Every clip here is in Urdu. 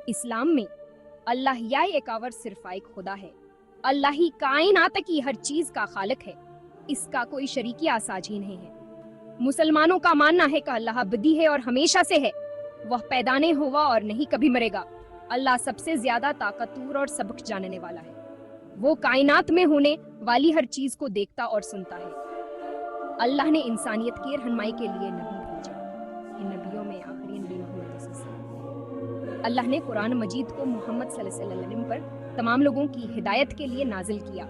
اسلام میں اللہ یا ایکاور صرف ایک خدا ہے، اللہ ہی کائنات کی ہر چیز کا خالق ہے، اس کا کوئی شریک یا ساجی نہیں ہے۔ مسلمانوں کا ماننا ہے کہ اللہ ابدی ہے اور ہمیشہ سے ہے، وہ پیدا نہیں ہوا اور نہیں کبھی مرے گا۔ اللہ سب سے زیادہ طاقتور اور سبق جاننے والا ہے، وہ کائنات میں ہونے والی ہر چیز کو دیکھتا اور سنتا ہے۔ اللہ نے انسانیت کی رہنمائی کے لیے نبی بھیجا، ان نبیوں میں آخری نبی محمد صلی اللہ علیہ وسلم۔ اللہ نے قرآن مجید کو محمد صلی اللہ علیہ وسلم پر تمام لوگوں کی ہدایت کے لیے نازل کیا۔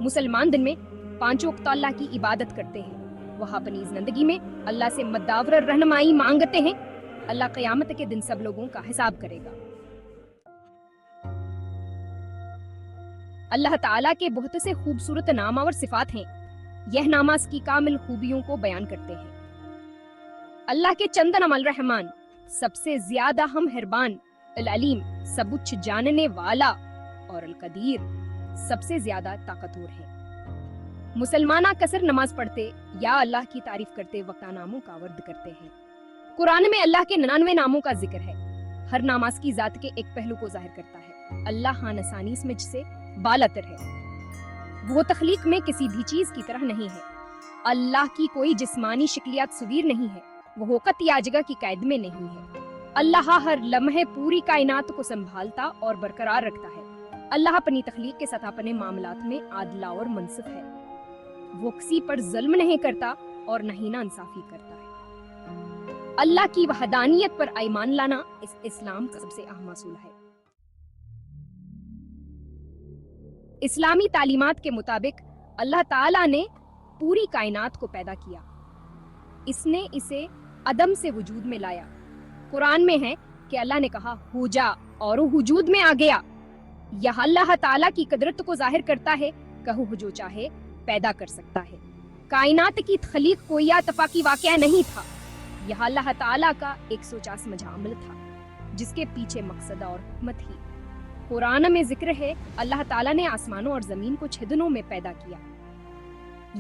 مسلمان دن میں 5 وقت اللہ کی عبادت کرتے ہیں، وہ اپنی زندگی میں اللہ سے مداور رہنمائی مانگتے ہیں۔ اللہ قیامت کے دن سب لوگوں کا حساب کرے گا۔ اللہ تعالیٰ کے بہت سے خوبصورت نام اور صفات ہیں، یہ نام اس کی کامل خوبیوں کو بیان کرتے ہیں۔ اللہ کے چند نام: الرحمن سب سے زیادہ مہربان، العلیم سب کچھ جاننے والا، اور القدیر سب سے زیادہ طاقتور ہے۔ مسلمانہ کثر نماز پڑھتے یا اللہ کی تعریف کرتے وقت ناموں کا ورد کرتے ہیں۔ قرآن میں اللہ کے 99 ناموں کا ذکر ہے، ہر نام اس کی ذات کے ایک پہلو کو ظاہر کرتا ہے۔ اللہ نسانی اسم سے بالاتر ہے، وہ تخلیق میں کسی بھی چیز کی طرح نہیں ہے۔ اللہ کی کوئی جسمانی شکلیات تصویر نہیں ہے، وہ وقت یا جگہ کی قید میں نہیں ہے۔ اللہ ہر لمحے پوری کائنات کو سنبھالتا اور برقرار رکھتا ہے۔ اللہ اپنی تخلیق کے ساتھ اپنے معاملات میں عادل اور منصف ہے، وہ کسی پر ظلم نہیں کرتا اور نہ ہی ناانصافی کرتا ہے۔ اللہ کی وحدانیت پر ایمان لانا اس اسلام کا سب سے اہم اصول ہے۔ اسلامی تعلیمات کے مطابق اللہ تعالیٰ نے پوری کائنات کو پیدا کیا، اس نے اسے عدم سے وجود میں لایا۔ قرآن میں ہے کہ اللہ نے کہا ہو جا اور وہ وجود میں آ گیا۔ یہ اللہ تعالیٰ کی قدرت کو ظاہر کرتا ہے کہ وہ جو چاہے پیدا کر سکتا ہے۔ کائنات کی تخلیق کوئی اتفاقی واقعہ نہیں تھا، یہ اللہ تعالیٰ کا 150 مجہ عمل تھا جس کے پیچھے مقصد اور حکمت ہی۔ قرآن میں ذکر ہے اللہ تعالیٰ نے آسمانوں اور زمین کو 6 دنوں میں پیدا کیا۔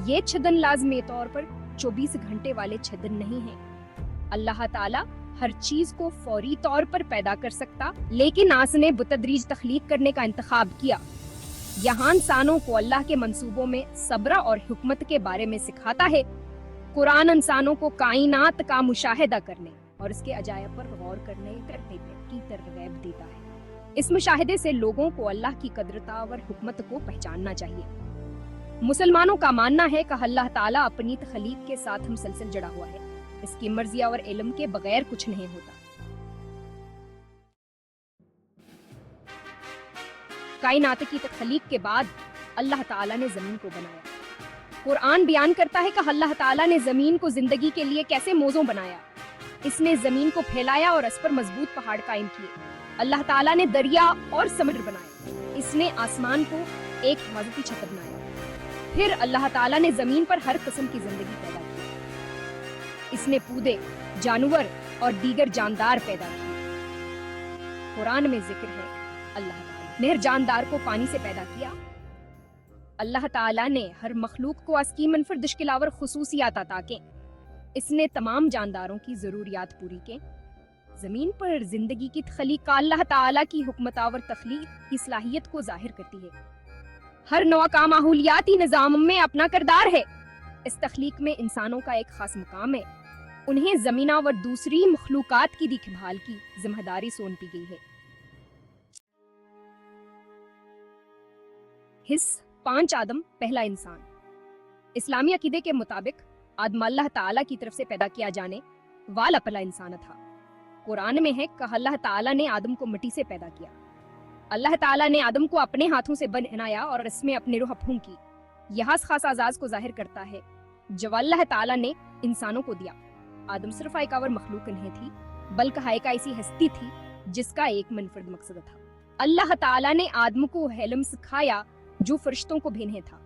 یہ 6 دن لازمی طور پر 24 گھنٹے والے 6 دن نہیں ہیں۔ اللہ تعالیٰ ہر چیز کو فوری طور پر پیدا کر سکتا، لیکن آس نے بتدریج تخلیق کرنے کا انتخاب کیا۔ یہاں انسانوں کو اللہ کے منصوبوں میں صبر اور حکمت کے بارے میں سکھاتا ہے۔ قرآن انسانوں کو کائنات کا مشاہدہ کرنے اور اس کے عجائب پر غور کرنے کی ترغیب دیتا ہے۔ اس مشاہدے سے لوگوں کو اللہ کی قدرت اور حکمت کو پہچاننا چاہیے۔ مسلمانوں کا ماننا ہے کہ اللہ تعالیٰ اپنی تخلیق کے ساتھ مسلسل جڑا ہوا ہے، اس کی مرضی اور علم کے بغیر کچھ نہیں ہوتا۔ کائنات کی تخلیق کے بعد اللہ تعالیٰ نے زمین کو بنایا۔ قرآن بیان کرتا ہے کہ اللہ تعالیٰ نے زمین کو زندگی کے لیے کیسے موزوں بنایا۔ اس نے زمین کو پھیلایا اور اس پر مضبوط پہاڑ قائم کیے۔ اللہ تعالیٰ نے دریا اور سمندر بنائے، اس نے آسمان کو ایک حفاظتی چھتر بنایا۔ پھر اللہ تعالیٰ نے زمین پر ہر قسم کی زندگی پیدا کی، اس نے پودے، جانور اور دیگر جاندار پیدا کیے۔ قرآن میں ذکر ہے اللہ تعالیٰ نے ہر جاندار کو پانی سے پیدا کیا۔ اللہ تعالیٰ نے ہر مخلوق کو اس کی منفرد اشکال اور خصوصیات عطا کی، اس نے تمام جانداروں کی ضروریات پوری کی۔ زمین پر زندگی کی تخلیق کا اللہ تعالیٰ کی حکمت اور تخلیق کی صلاحیت کو ظاہر کرتی ہے۔ ہر نوع کا ماحولیاتی نظام میں اپنا کردار ہے، اس تخلیق میں انسانوں کا ایک خاص مقام ہے، انہیں زمینہ اور دوسری مخلوقات کی دیکھ بھال کی ذمہ داری سونپی گئی ہے۔ حص 5 آدم پہلا انسان۔ اسلامی عقیدے کے مطابق آدم اللہ تعالیٰ کی طرف سے پیدا کیا جانے والا پہلا انسان تھا۔ قرآن میں ہے کہ اللہ تعالیٰ نے آدم کو مٹی سے پیدا کیا۔ اللہ تعالیٰ نے آدم کو اپنے ہاتھوں سے بنایا اور اس میں اپنی روح پھونکی۔ یہ خاص اعزاز کو ظاہر کرتا ہے جو اللہ تعالیٰ نے انسانوں کو دیا۔ آدم صرف ایک اور مخلوق نہیں تھی، بلکہ ایک ایسی ہستی تھی جس کا ایک منفرد مقصد تھا۔ اللہ تعالیٰ نے آدم کو علم سکھایا جو فرشتوں کو بھی نہیں تھا۔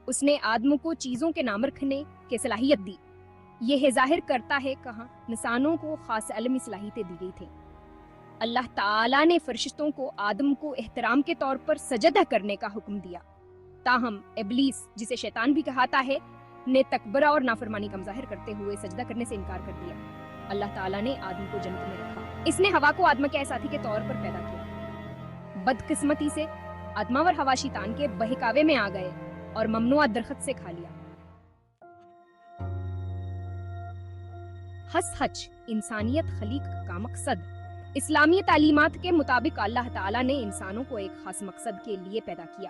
اس نے آدم کو چیزوں کے نام رکھنے کی صلاحیت دی۔ یہ ظاہر کرتا ہے کہ انسانوں کو خاص علمی صلاحیتیں دی گئی تھیں۔ اللہ تعالیٰ نے فرشتوں کو آدم کو احترام کے طور پر سجدہ کرنے کا حکم دیا، تاہم ابلیس، جسے شیطان بھی کہاتا ہے، نے تکبر اور نافرمانی کا مظاہر کرتے ہوئے سجدہ کرنے سے انکار کر دیا۔ اللہ تعالیٰ نے آدم کو جنت میں رکھا۔ اس نے ہوا کو آدم کے ساتھی کے طور پر پیدا کیا۔ بدقسمتی سے آدم اور ہوا شیطان کے بہکاوے میں آ گئے اور ممنوع درخت سے کھا لیا۔ ہس ہچ انسانیت خلیق کا مقصد۔ اسلامی تعلیمات کے مطابق اللہ تعالیٰ نے انسانوں کو ایک خاص مقصد کے لیے پیدا کیا۔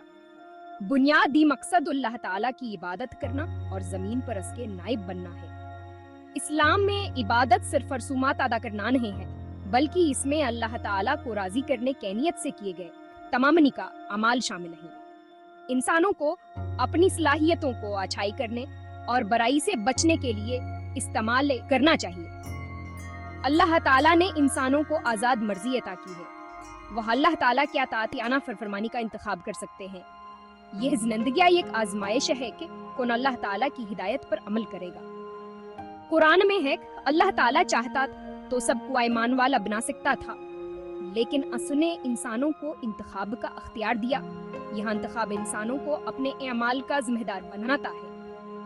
بنیادی مقصد اللہ تعالیٰ کی عبادت کرنا اور زمین پر اس کے نائب بننا ہے۔ اسلام میں عبادت صرف رسومات ادا کرنا نہیں ہے، بلکہ اس میں اللہ تعالیٰ کو راضی کرنے کی نیت سے کیے گئے تمام نیک اعمال شامل ہیں۔ انسانوں کو اپنی صلاحیتوں کو اچھائی کرنے اور برائی سے بچنے کے لیے استعمال کرنا چاہیے۔ اللہ تعالیٰ نے انسانوں کو آزاد مرضی عطا کی ہے، وہ اللہ تعالیٰ کی اطاعتیانہ فرمانی کا انتخاب کر سکتے ہیں۔ یہ زندگی ایک آزمائش ہے کہ کون اللہ تعالیٰ کی ہدایت پر عمل کرے گا۔ قرآن میں ہے اللہ تعالیٰ چاہتا تو سب کو ایمان والا بنا سکتا تھا، لیکن اس نے انسانوں کو انتخاب کا اختیار دیا۔ یہاں انتخاب انسانوں کو اپنے اعمال کا ذمہ دار بناتا ہے،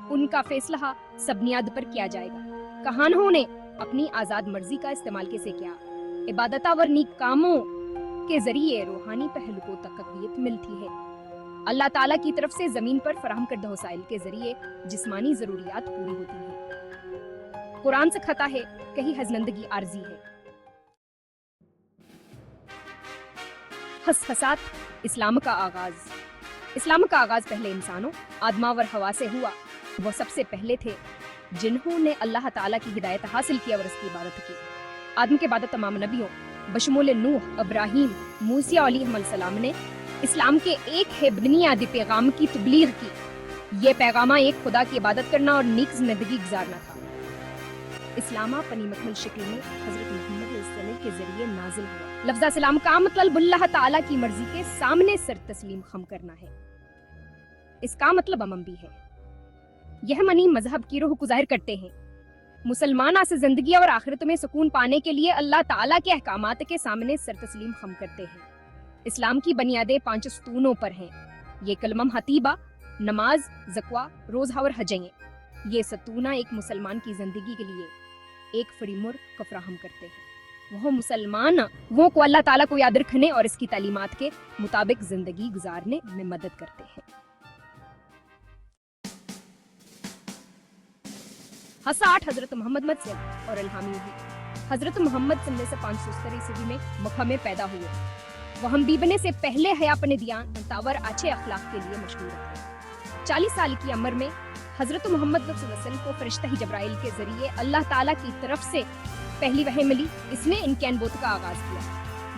ان کا فیصلہ سب بنیاد پر کیا جائے گا۔ کہانوں نے اپنی آزاد مرضی کا استعمال کیسے کیا؟ عبادت اور نیک کاموں کے ذریعے روحانی پہلو کو تقویت ملتی ہے۔ اللہ تعالیٰ کی طرف سے زمین پر فراہم کردہ وسائل کے ذریعے جسمانی ضروریات پوری ہوتی ہیں۔ قرآن سے خطا ہے کہیں ہزنندگی عارضی ہے۔ حساسات اسلام کا آغاز۔ اسلام کا آغاز پہلے انسانوں آدم اور حوا سے ہوا۔ وہ سب سے پہلے تھے جنہوں نے اللہ تعالیٰ کی ہدایت حاصل کی اور اس کی عبادت کی۔ آدم کے بعد تمام نبیوں بشمول نوح، ابراہیم، موسیٰ علیہ السلام نے اسلام کے ایک ہے بنیادی پیغام کی تبلیغ کی۔ یہ پیغامہ ایک خدا کی عبادت کرنا اور نیک زندگی گزارنا تھا۔ اسلام اپنی مکمل شکل میں حضرت محمد صلی اللہ علیہ وسلم کے ذریعے نازل ہوا۔ لفظ اسلام کا مطلب اللہ تعالیٰ کی مرضی کے سامنے سر تسلیم خم کرنا ہے۔ اس کا مطلب امن بھی ہے۔ یہ معنی مذہب کی روح کو ظاہر کرتے ہیں۔ مسلمان آس زندگی اور آخرت میں سکون پانے کے لیے اللہ تعالیٰ کے احکامات کے سامنے سر تسلیم خم کرتے ہیں۔ اسلام کی بنیادیں 5 ستونوں پر ہیں۔ یہ کلمہ حتیبہ، نماز، زکوٰۃ، روزہ اور حج ہیں۔ یہ ستونہ ایک مسلمان کی زندگی کے لیے ایک فریم ورک فراہم کرتے ہیں۔ وہ مسلمان وہ کو اللہ تعالیٰ کو یاد رکھنے اور اس کی تعلیمات کے مطابق زندگی گزارنے میں مدد کرتے ہیں۔ حساٹ حضرت محمد سے اور الہامی ہوئی۔ حضرت محمد صلی اللہ علیہ وسلم 570 عیسوی میں مکہ میں پیدا ہوئے۔ وہ ہم بیبنے سے پہلے حیا اپنے دیان تاور اچھے اخلاق کے لیے مشہور تھے۔ 40 سال کی عمر میں حضرت محمد صلی اللہ علیہ وسلم کو فرشتہ جبرائیل کے ذریعے اللہ تعالیٰ کی طرف سے پہلی وحی ملی۔ اس نے ان کے نبوت کا آغاز کیا۔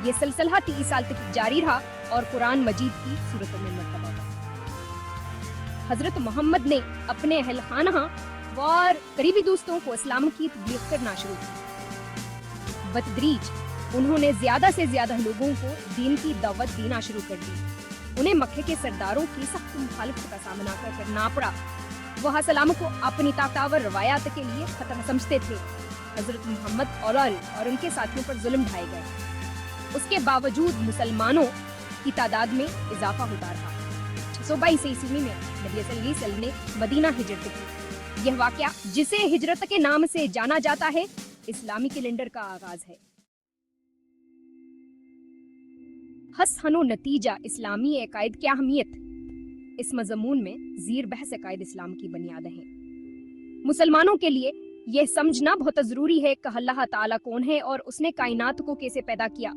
یہ سلسلہ 30 سال تک جاری رہا اور قرآن مجید کی صورت میں مرتبہ ہوا۔ حضرت محمد نے اپنے اہل خانہ اور قریبی دوستوں کو اسلام کی تبلیغ کرنا شروع کی۔ بتدریج انہوں نے زیادہ سے زیادہ لوگوں کو دین کی دعوت دینا شروع کر دی۔ انہیں مکے کے سرداروں کی سخت مخالفت کا سامنا کرنا پڑا۔ وہ اسلام کو اپنی طاقتور روایات کے لیے خطرہ سمجھتے تھے۔ حضرت محمد اور ان کے ساتھیوں پر ظلم ڈھائے گئے۔ اس کے باوجود مسلمانوں کی تعداد میں اضافہ ہوتا رہا۔ 622 عیسوی میں نبی صلی اللہ علیہ وسلم نے مدینہ ہجرت کی۔ یہ واقعہ جسے ہجرت کے نام سے جانا جاتا ہے اسلامی کیلنڈر کا آغاز ہے۔ حسن و نتیجہ اسلامی عقائد کی اہمیت۔ اس مضمون میں زیر بحث عقائد اسلام کی بنیادیں ہیں۔ مسلمانوں کے لیے یہ سمجھنا بہت ضروری ہے کہ اللہ تعالیٰ کون ہے اور اس نے کائنات کو کیسے پیدا کیا۔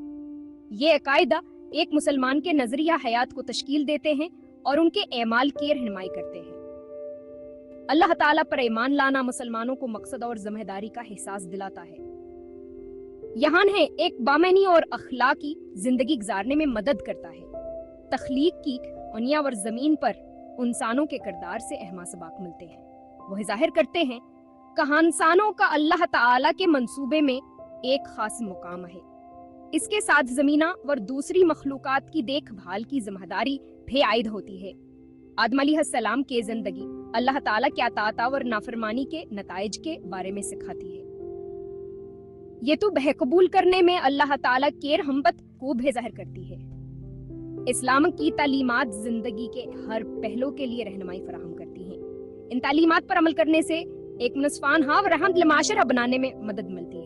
یہ عقائد ایک مسلمان کے نظریہ حیات کو تشکیل دیتے ہیں اور ان کے اعمال کی رہنمائی کرتے ہیں۔ اللہ تعالیٰ پر ایمان لانا مسلمانوں کو مقصد اور ذمہ داری کا احساس دلاتا ہے۔ یہاں ہے ایک بامعنی اور اخلاقی زندگی گزارنے میں مدد کرتا ہے۔ تخلیق کی دنیا اور زمین پر انسانوں کے کردار سے اہم سباق ملتے ہیں۔ وہ ظاہر کرتے ہیں کہ انسانوں کا اللہ تعالیٰ کے منصوبے میں ایک خاص مقام ہے۔ اس کے ساتھ زمینہ اور دوسری مخلوقات کی دیکھ بھال کی ذمہ داری بھی عائد ہوتی ہے۔ آدم علیہ السلام کی زندگی اللہ تعالیٰ کے اطاعت اور نافرمانی کے نتائج کے بارے میں سکھاتی ہے۔ یہ تو بہ قبول کرنے میں اللہ تعالیٰ کی رحمت کو بھی ظاہر کرتی ہے۔ اسلام کی تعلیمات زندگی کے ہر پہلو کے لیے رہنمائی فراہم کرتی ہیں۔ ان تعلیمات پر عمل کرنے سے ایک منصفانہ اور رحمت معاشرہ بنانے میں مدد ملتی ہے۔